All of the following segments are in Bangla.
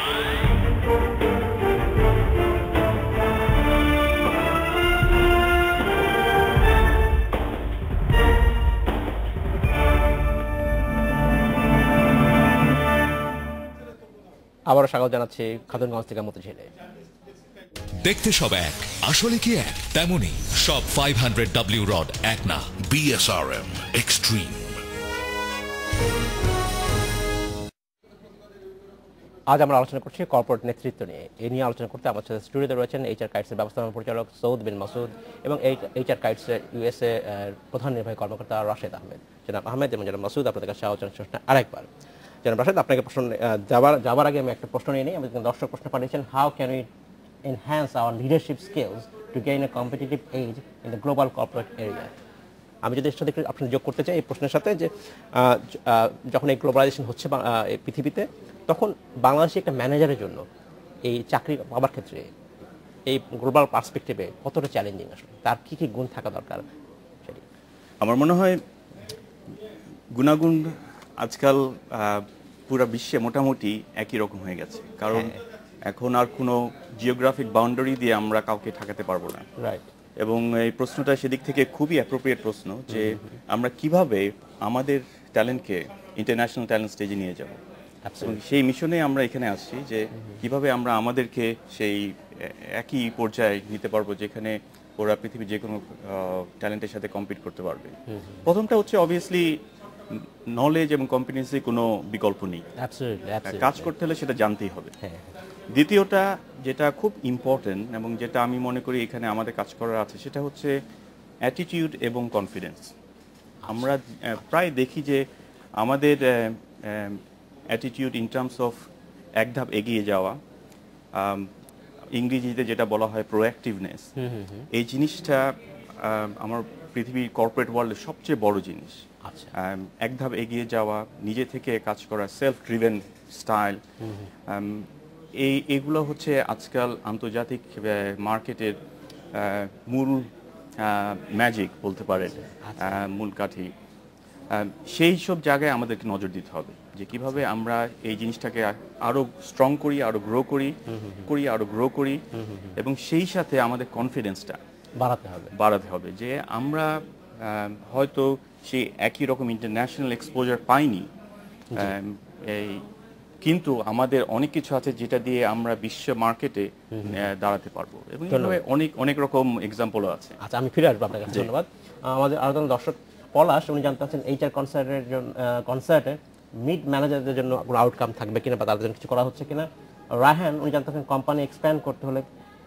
আবারও স্বাগত জানাচ্ছি খাতুনগঞ্জ থেকে মতিঝিলে। দেখতে সব এক, আসলে কি এক তেমনি সব 500W রড এক না। BSRM extreme. আজ আমরা আলোচনা করছি কর্পোরেট নেতৃত্ব নিয়ে। এই নিয়ে আলোচনা করতে আমার সাথে স্টুডিওতে রয়েছেন HR কাইটসের ব্যবস্থাপনা পরিচালক সৌদ বিন মাসুদ এবং HR কাইটসের USA প্রধান নির্বাহী কর্মকর্তা রাশেদ আহমেদ। জনাব আহমেদ এবং জনাব মাসুদ, আপনাদের কাছে স্বাগত জানাচ্ছি আরেকবার। জনাব রাশেদ, আপনাকে প্রশ্ন যাবার আগে আমি একটা প্রশ্ন নিয়ে নিই। আমাদের দর্শক প্রশ্ন পাঠিয়েছেন, how can we enhance our leadership skills to gain a competitive edge in the global corporate area? আমি যদি এর সাথে আপনি যোগ করতে চাই এই প্রশ্নের সাথে যে যখন এই গ্লোবালাইজেশন হচ্ছে পৃথিবীতে, তখন বাংলাদেশে একটা ম্যানেজারের জন্য এই চাকরি পাওয়ার ক্ষেত্রে এই গ্লোবাল পার্সপেক্টিভে কতটা চ্যালেঞ্জিং, আসলে তার কী কী গুণ থাকা দরকার? সেটি আমার মনে হয় গুণাগুণ আজকাল পুরো বিশ্বে মোটামুটি একই রকম হয়ে গেছে, কারণ এখন আর কোনো জিওগ্রাফিক বাউন্ডারি দিয়ে আমরা কাউকে ঠেকাতে পারবো না। রাইট। এবং এই প্রশ্নটা সেদিক থেকে খুবই অ্যাপ্রোপ্রিয়েট প্রশ্ন যে আমরা কিভাবে আমাদের ট্যালেন্টকে ইন্টারন্যাশনাল ট্যালেন্ট স্টেজে নিয়ে যাব। এবং সেই মিশনে আমরা এখানে আসছি যে কিভাবে আমরা আমাদেরকে সেই একই পর্যায়ে নিতে পারবো যেখানে ওরা পৃথিবীর যে কোনো ট্যালেন্টের সাথে কম্পিট করতে পারবে। প্রথমটা হচ্ছে অবভিয়াসলি নলেজ এবং কম্পিটেন্সি কোনো বিকল্প নেই, কাজ করতে হলে সেটা জানতেই হবে। দ্বিতীয়টা যেটা খুব ইম্পর্টেন্ট এবং যেটা আমি মনে করি এখানে আমাদের কাজ করার আছে, সেটা হচ্ছে অ্যাটিটিউড এবং কনফিডেন্স। আমরা প্রায় দেখি যে আমাদের অ্যাটিটিউড ইন টার্মস অফ এক ধাপ এগিয়ে যাওয়া, ইংরেজিতে যেটা বলা হয় প্রোঅ্যাক্টিভনেস, এই জিনিসটা আমার পৃথিবীর কর্পোরেট ওয়ার্ল্ডের সবচেয়ে বড় জিনিস। এক ধাপ এগিয়ে যাওয়া, নিজে থেকে কাজ করা, সেলফ ড্রিভেন স্টাইল, এগুলো হচ্ছে আজকাল আন্তর্জাতিক মার্কেটের মূল ম্যাজিক বলতে পারেন, মূল কাঠি। সেই সব জায়গায় আমাদেরকে নজর দিতে হবে যে কিভাবে আমরা এই জিনিসটাকে আরো স্ট্রং করি, আরো গ্রো করি এবং সেই সাথে আমাদের কনফিডেন্সটা বাড়াতে হবে যে আমরা হয়তো সেই একই রকম ইন্টারন্যাশনাল এক্সপোজার পাইনি, কিন্তু আমাদের অনেক কিছু আছে যেটা দিয়ে আমরা বিশ্ব মার্কেটে দাঁড়াতে পারবো এবং অনেক রকম এক্সাম্পলও আছে। আচ্ছা, আমি ফিরে আসবো আপনার কাছে। ধন্যবাদ। আমাদের আরো দর্শক পলাশ, উনি জানতে চাচ্ছেন HR কনসার্টে মিড ম্যানেজারদের জন্য কোনো আউটকাম থাকবে কিনা বা তাদের জন্য কিছু করা হচ্ছে কিনা। রায়হান, উনি জানতে চাচ্ছেন কোম্পানি এক্সপ্যান্ড করতে হলে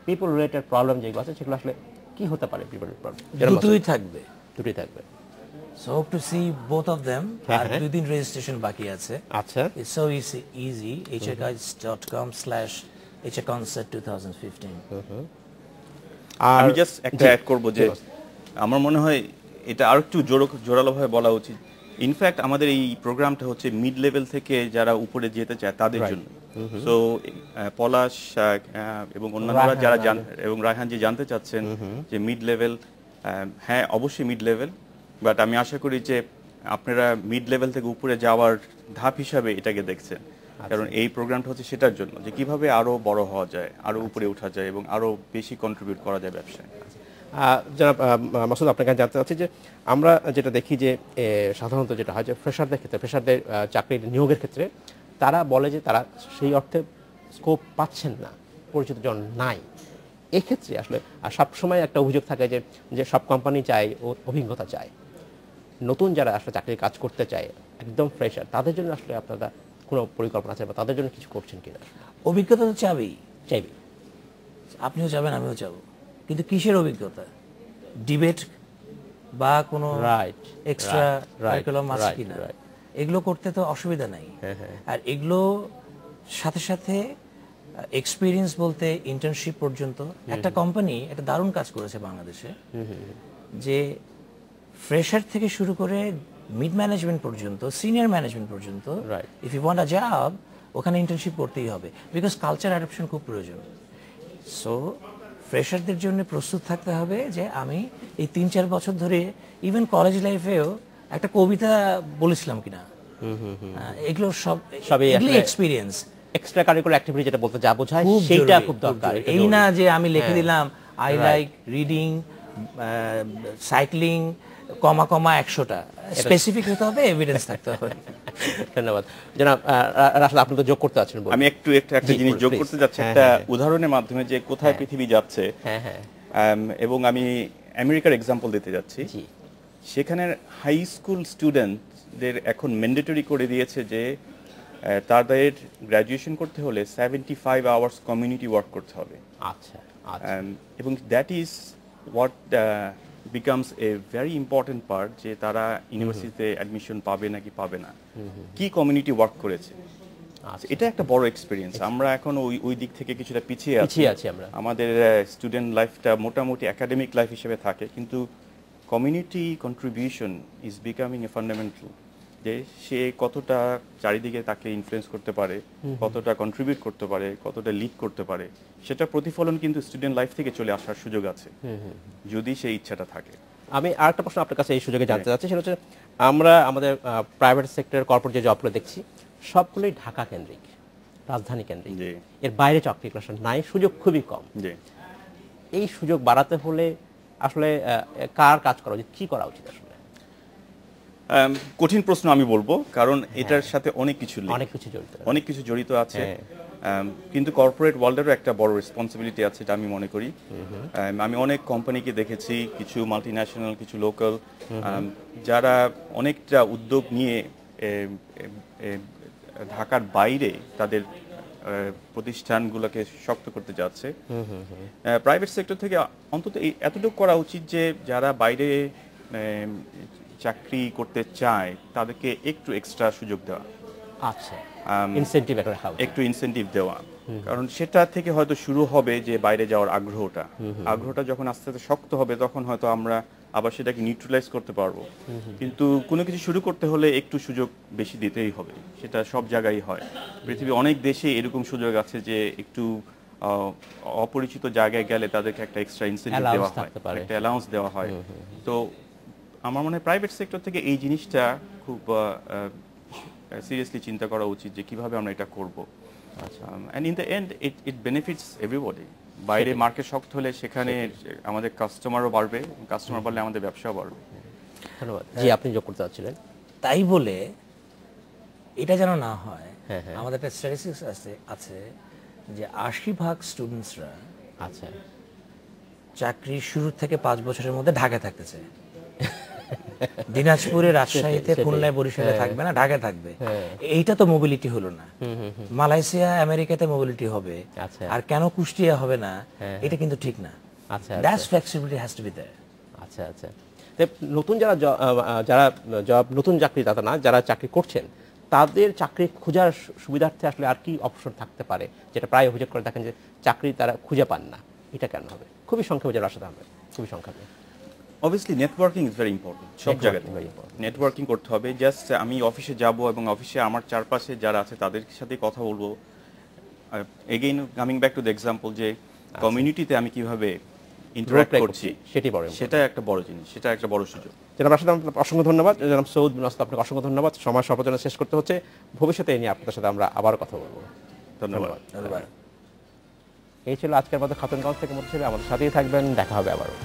পিপল রিলেটেড প্রবলেম যেগুলো আছে সেগুলো আসলে কি হতে পারে? পিপল রিলেটেড প্রবলেম দুটোই থাকবে। So hope to see both of them. আর 2 দিন রেজিস্ট্রেশন বাকি আছে। আচ্ছা, it's so easy hrkites.com/hrconcert 2015. আমি জাস্ট একটা অ্যাড করব যে আমার মনে হয় এটা আরেকটু জোরালোভাবে বলা উচিত। ইনফ্যাক্ট আমাদের এই প্রোগ্রামটা হচ্ছে মিড লেভেল থেকে যারা উপরে যেতে চায় তাদের জন্য। সো পলাশ এবং অন্যান্যরা যারা এবং রায়হান যে জানতে চাচ্ছেন যে মিড লেভেল, হ্যাঁ অবশ্যই মিড লেভেল, বাট আমি আশা করি যে আপনারা মিড লেভেল থেকে উপরে যাওয়ার ধাপ হিসাবে এটাকে দেখছেন, কারণ এই প্রোগ্রামটা হচ্ছে সেটার জন্য যে কিভাবে আরো বড় হওয়া যায়, আরো উপরে ওঠা যায় এবং আরো বেশি কন্ট্রিবিউট করা যায় ব্যবসায়। জনাব মাসুদ, আপনাকে জানতে চাচ্ছি যে আমরা যেটা দেখি যে সাধারণত যেটা হয় যে ফ্রেশারদের ক্ষেত্রে, ফ্রেশারদের চাকরির নিয়োগের ক্ষেত্রে তারা বলে যে তারা সেই অর্থে স্কোপ পাচ্ছেন না, পরিচিত জন নাই। এক্ষেত্রে আসলে সবসময় একটা অভিযোগ থাকে যে সব কোম্পানি চায় অভিজ্ঞতা চায়, নতুন যারা আসলে চাকরির কাজ করতে চায় একদম ফ্রেশার, তাদের জন্য আসলে আপনারা কোনো পরিকল্পনা আছে বা তাদের জন্য কিছু করছেন কিনা? অভিজ্ঞতা তো চাইবে, আপনিও চাবেন, আমিও চাবো, কিন্তু কিসের অভিজ্ঞতা? ডিবেট বা কোনো এক্সট্রা কারিকুলাম আছে কিনা, এগুলো করতে তো অসুবিধা নাই। আর এগুলো সাথে সাথে এক্সপিরিয়েন্স বলতে ইন্টার্নশিপ পর্যন্ত একটা কোম্পানি একটা দারুণ কাজ করেছে বাংলাদেশে, যে ফ্রেশার থেকে শুরু করে মিড ম্যানেজমেন্ট পর্যন্ত, সিনিয়র ম্যানেজমেন্ট পর্যন্ত, if you want a job ওখানে ইন্টার্নশিপ করতেই হবে, বিকজ কালচার অ্যাডাপশন খুব প্রয়োজন। সো ফ্রেশারদের জন্য প্রস্তুত থাকতে হবে যে আমি এই 3-4 বছর ধরে ইভেন কলেজ লাইফেও একটা কবিতা বলেছিলাম কিনা, এগুলো সবই এক্সপিরিয়েন্স। এক্সট্রা কারিকুলার অ্যাক্টিভিটি যেটা বলতে যা বোঝায় খুব সেইটা জরুরি, খুব দরকার। জরুরি। এই না যে আমি লিখে দিলাম I like reading, cycling, comma comma 100টা, স্পেসিফিক হতে হবে, এভিডেন্স থাকতে হবে। ধন্যবাদ জনাব রাশেদ, আপনি তো যোগ করতে আছেন। আমি একটা জিনিস যোগ করতে যাচ্ছি, একটা উদাহরণের মাধ্যমে যে কোথায় পৃথিবী যাচ্ছে, এবং আমি আমেরিকার এক্সাম্পল দিতে যাচ্ছি। সেখানের হাই স্কুল স্টুডেন্টদের এখন ম্যান্ডেটরি করে দিয়েছে যে তাদের গ্র্যাজুয়েশন করতে হলে 75 আওয়ার্স কমিউনিটি ওয়ার্ক করতে হবে। আচ্ছা, এবং that is what becomes a very important part, যে তারা ইউনিভার্সিটিতে অ্যাডমিশন পাবে নাকি পাবে না, কি কমিউনিটি ওয়ার্ক করেছে। এটা একটা বড় এক্সপিরিয়েন্স। আমরা এখন ওই দিক থেকে কিছুটা পিছিয়ে আছি। আমাদের স্টুডেন্ট লাইফটা মোটামুটি একাডেমিক লাইফ হিসেবে থাকে, কিন্তু community contribution is becoming a fundamental, যে সে কতটা চারিদিকে তাকে ইনফ্লুয়েন্স করতে পারে, কতটা কন্ট্রিবিউট করতে পারে, কতটা লিড করতে পারে, সেটা প্রতিফলন কিন্তু স্টুডেন্ট লাইফ থেকে চলে আসার সুযোগ আছে, যদি সেই ইচ্ছাটা থাকে। আমি আরেকটা প্রশ্ন আপনার কাছে এই সুযোগে জানতে চাচ্ছি, সেটা হচ্ছে আমরা আমাদের প্রাইভেট সেক্টর কর্পোরেট যে জবগুলো দেখছি সবগুলোই ঢাকা কেন্দ্রিক, রাজধানী কেন্দ্রিক, এর বাইরে চাকরি নাই, সুযোগ খুবই কম। এই সুযোগ বাড়াতে হলে আসলে কার কাজ করা উচিত, কি করা উচিত? আসলে কঠিন প্রশ্ন আমি বলবো, কারণ এটার সাথে অনেক কিছু জড়িত আছে। কিন্তু কর্পোরেট ওয়ার্ল্ডেরও একটা বড় রেসপন্সিবিলিটি আছে, এটা আমি মনে করি। আমি অনেক কোম্পানিকে দেখেছি, কিছু মাল্টিন্যাশনাল, কিছু লোকাল, যারা অনেকটা উদ্যোগ নিয়ে ঢাকার বাইরে তাদের প্রতিষ্ঠানগুলোকে শক্ত করতে যাচ্ছে। প্রাইভেট সেক্টর থেকে অন্তত এতটুকু করা উচিত যে যারা বাইরে চাকরি করতে চায় তাদেরকে একটু এক্সট্রা সুযোগ দেওয়া, একটু ইনসেন্টিভ দেওয়া, কারণ সেটা থেকে হয়তো শুরু হবে যে বাইরে যাওয়ার আগ্রহটা যখন আস্তে আস্তে শক্ত হবে, তখন হয়তো আমরা আবার সেটাকে নিউট্রালাইজ করতে পারবো। কিন্তু কোনো কিছু শুরু করতে হলে একটু সুযোগ বেশি দিতেই হবে, সেটা সব জায়গায় হয়। পৃথিবীর অনেক দেশে এরকম সুযোগ আছে যে একটু অপরিচিত জায়গায় গেলে তাদেরকে একটা এক্সট্রা ইনসেন্টিভ দেওয়া হয়, একটা অ্যালাউন্স দেওয়া হয়। তো আমার মনে হয় প্রাইভেট সেক্টর থেকে এই জিনিসটা খুব সিরিয়াসলি চিন্তা করা উচিত যে কিভাবে আমরা এটা করব। And in the end it benefits everybody. বাইরে মার্কেট শক্ত হলে সেখানে আমাদের কাস্টমারও বাড়বে, কাস্টমার বাড়লে আমাদের ব্যবসাও বাড়বে। ধন্যবাদ। জি, আপনি যোগ করতে চাচ্ছিলেন। তাই বলে এটা যেন না হয়, আমাদের একটা স্ট্যাটিস্টিক্স আছে যে 80% স্টুডেন্টসরা চাকরি শুরু থেকে 5 বছরের মধ্যে ঢাকায় থাকতেছে। দিনাজপুরে, রাজশাহীতে, খুলনায়, বরিশালে থাকবে না, ঢাকায় থাকবে। এইটা তো মোবিলিটি হলো না। মালয়েশিয়া, আমেরিকাতে মোবিলিটি হবে, আর কেন কুষ্টিয়া হবে না, এটা কিন্তু ঠিক না। That's flexibility has to be there. নতুন নতুন চাকরিদাতা না, যারা চাকরি করছেন তাদের চাকরি খোঁজার সুবিধার্থে আসলে আর কি অপশন থাকতে পারে, যেটা প্রায় অভিযোগ করে দেখেন যে চাকরি তারা খুঁজে পান না, এটা কেন হবে? খুবই সংক্ষেপে যারা রাশেদ আহমেদ, খুবই সংক্ষেপে। Obviously networking is very important, সব জায়গায় নেটওয়ার্কিং করতে হবে। জাস্ট আমি অফিসে যাব এবং অফিসে আমার চারপাশে যারা আছে তাদের সাথে কথা বলবো। Again coming back to the example, যে কমিউনিটিতে আমি কিভাবে ইন্টারঅ্যাক্ট করছি, সেটা একটা বড় জিনিস, সেটা একটা বড় সুযোগ। জনাব রাশেদ আহমেদ, অসংখ্য ধন্যবাদ। জনাব সৌদ বিন মাসুদ, আপনাকে অসংখ্য ধন্যবাদ। সময় সর্বজনে শেষ করতে হচ্ছে, ভবিষ্যতে এই নিয়ে আপনাদের সাথে আমরা আবার কথা বলবো। ধন্যবাদ। এই ছিল আজকের মতো খাতুনগঞ্জ থেকে। আমাদের সাথেই থাকবেন, দেখা হবে আবারও।